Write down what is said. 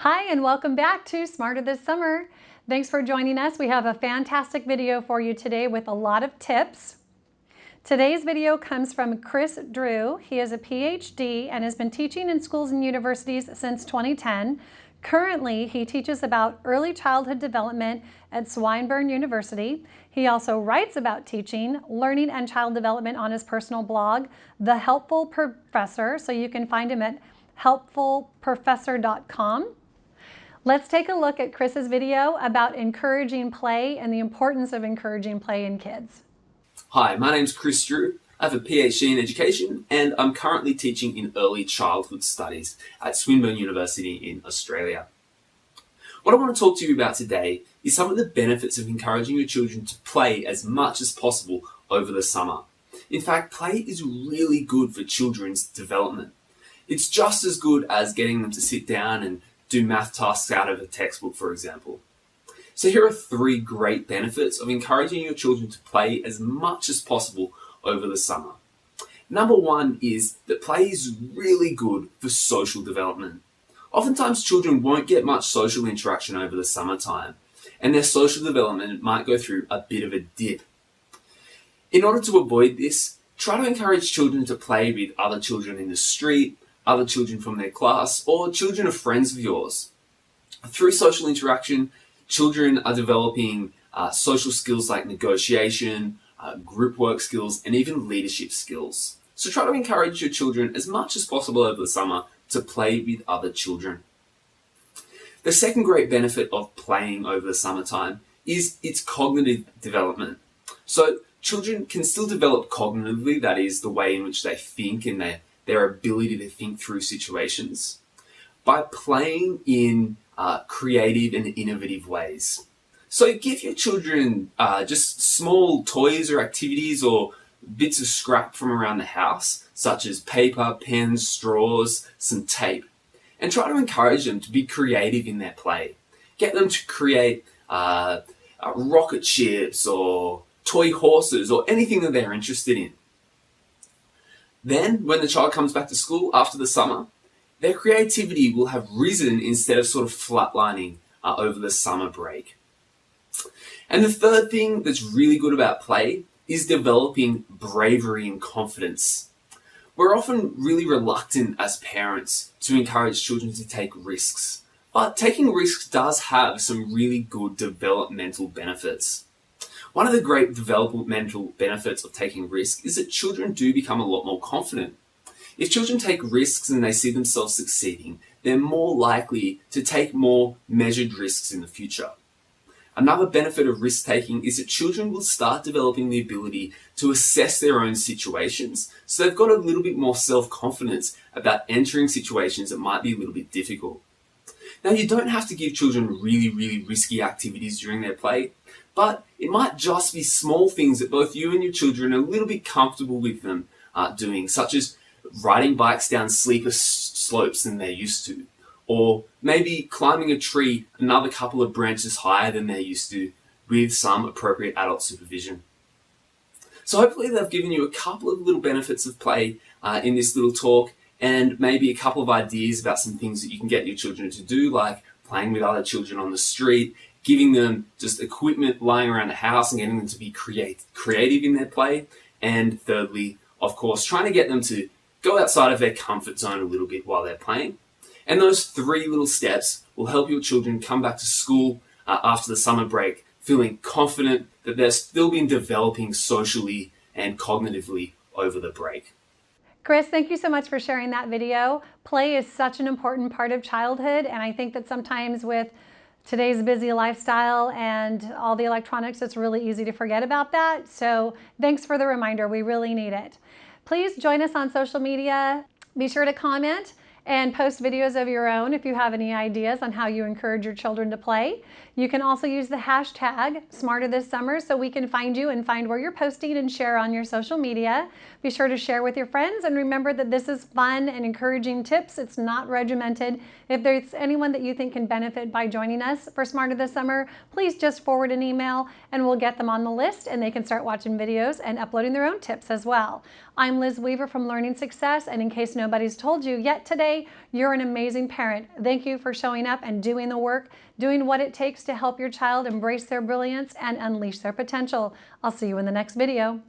Hi, and welcome back to Smarter This Summer. Thanks for joining us. We have a fantastic video for you today with a lot of tips. Today's video comes from Chris Drew. He is a PhD and has been teaching in schools and universities since 2010. Currently, he teaches about early childhood development at Swinburne University. He also writes about teaching, learning, and child development on his personal blog, The Helpful Professor, so you can find him at helpfulprofessor.com. Let's take a look at Chris's video about encouraging play and the importance of encouraging play in kids. Hi, my name's Chris Drew. I have a PhD in education and I'm currently teaching in early childhood studies at Swinburne University in Australia. What I want to talk to you about today is some of the benefits of encouraging your children to play as much as possible over the summer. In fact, play is really good for children's development. It's just as good as getting them to sit down and do math tasks out of a textbook, for example. So here are 3 great benefits of encouraging your children to play as much as possible over the summer. Number 1 is that play is really good for social development. Oftentimes children won't get much social interaction over the summertime, and their social development might go through a bit of a dip. In order to avoid this, try to encourage children to play with other children in the street, other children from their class, or children of friends of yours. Through social interaction, children are developing social skills like negotiation, group work skills, and even leadership skills. So try to encourage your children as much as possible over the summer to play with other children. The second great benefit of playing over the summertime is its cognitive development. So children can still develop cognitively, that is the way in which they think and their ability to think through situations, by playing in creative and innovative ways. So give your children just small toys or activities or bits of scrap from around the house, such as paper, pens, straws, some tape, and try to encourage them to be creative in their play. Get them to create rocket ships or toy horses or anything that they're interested in. Then, when the child comes back to school after the summer, their creativity will have risen instead of sort of flatlining over the summer break. And the third thing that's really good about play is developing bravery and confidence. We're often really reluctant as parents to encourage children to take risks, but taking risks does have some really good developmental benefits. One of the great developmental benefits of taking risks is that children do become a lot more confident. If children take risks and they see themselves succeeding, they're more likely to take more measured risks in the future. Another benefit of risk-taking is that children will start developing the ability to assess their own situations, so they've got a little bit more self-confidence about entering situations that might be a little bit difficult. Now, you don't have to give children really risky activities during their play, but it might just be small things that both you and your children are a little bit comfortable with them doing, such as riding bikes down steeper slopes than they're used to, or maybe climbing a tree another couple of branches higher than they're used to with some appropriate adult supervision. So hopefully they've given you a couple of little benefits of play in this little talk, and maybe a couple of ideas about some things that you can get your children to do, like playing with other children on the street, giving them just equipment lying around the house and getting them to be creative in their play. And thirdly, of course, trying to get them to go outside of their comfort zone a little bit while they're playing. And those 3 little steps will help your children come back to school after the summer break feeling confident that they've still been developing socially and cognitively over the break. Chris, thank you so much for sharing that video. Play is such an important part of childhood, and I think that sometimes with today's busy lifestyle and all the electronics, it's really easy to forget about that. So thanks for the reminder. We really need it. Please join us on social media. Be sure to comment and post videos of your own if you have any ideas on how you encourage your children to play. You can also use the hashtag #SmarterThisSummer so we can find you and find where you're posting and share on your social media. Be sure to share with your friends, and remember that this is fun and encouraging tips. It's not regimented. If there's anyone that you think can benefit by joining us for Smarter This Summer, please just forward an email and we'll get them on the list and they can start watching videos and uploading their own tips as well. I'm Liz Weaver from Learning Success, and in case nobody's told you yet today, today, you're an amazing parent. Thank you for showing up and doing the work, doing what it takes to help your child embrace their brilliance and unleash their potential. I'll see you in the next video.